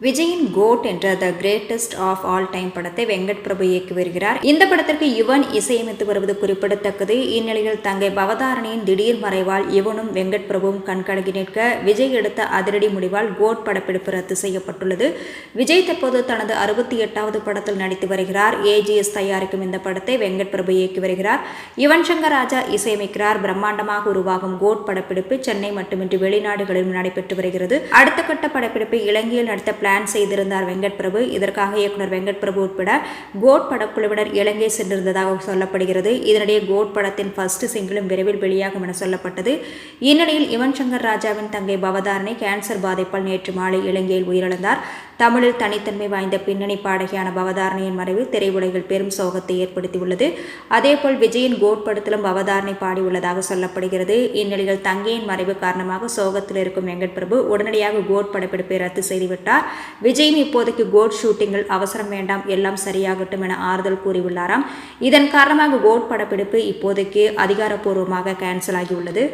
விஜயின் கோட் என்ற the greatest of all time படத்தை வெங்கட் பிரபு இயக்கி வருகிறார். இந்த படத்திற்கு யுவன் இசையமைத்து வருவது குறிப்பிடத்தக்கது. இந்நிலையில் தங்கை பவதாரணியின் திடீர் மறைவால் யுவனும் வெங்கட் பிரபுவும் கண்கலங்கி நிற்க விஜய் எடுத்த அதிரடி முடிவால் கோட் படப்பிடிப்பு ரத்து செய்யப்பட்டுள்ளது. விஜய் தற்போது தனது 68வது படத்தில் நடித்து வருகிறார். AGS தயாரிக்கும் இந்த படத்தை வெங்கட் பிரபு இயக்கி வருகிறார். யுவன் சங்கர் ராஜா இசையமைக்கிறார். பிரம்மாண்டமாக உருவாகும் கோட் படப்பிடிப்பு சென்னை மட்டுமின்றி வெளிநாடுகளிலும் நடைபெற்று வருகிறது. அடுத்த கட்ட படப்பிடிப்பு இலங்கையில் நடத்த பிளான் செய்திருந்தார் வெங்கட் பிரபு. இதற்காக இயக்குனர் வெங்கட் பிரபு உட்பட கோட் படக்குழுவினர் இலங்கை சென்றிருந்ததாக சொல்லப்படுகிறது. இதனிடையே கோட் படத்தின் ஃபர்ஸ்ட் சிங்கிளும் விரைவில் வெளியாகும் என சொல்லப்பட்டது. இந்நிலையில் யுவன் சங்கர் ராஜாவின் தங்கை பவதாரணி கேன்சர் பாதிப்பால் நேற்று மாலை இலங்கையில் உயிரிழந்தார். தமிழில் தனித்தன்மை வாய்ந்த பின்னணி பாடகியான பவதாரணியின் மறைவு திரையுலகில் பெரும் சோகத்தை ஏற்படுத்தியுள்ளது. அதேபோல் விஜயின் கோட் படத்திலும் பவதாரணி பாடியுள்ளதாக சொல்லப்படுகிறது. இந்நிலையில் தங்கையின் மறைவு காரணமாக சோகத்தில் இருக்கும் வெங்கட் பிரபு உடனடியாக கோட் படப்பிடிப்பை ரத்து செய்துவிட்டார். விஜயும் இப்போதைக்கு கோட் ஷூட்டிங்கில் அவசரம் வேண்டாம், எல்லாம் சரியாகட்டும் என ஆறுதல் கூறியுள்ளாராம். இதன் காரணமாக கோட் படப்பிடிப்பு இப்போதைக்கு அதிகாரப்பூர்வமாக கேன்சல் ஆகியுள்ளது.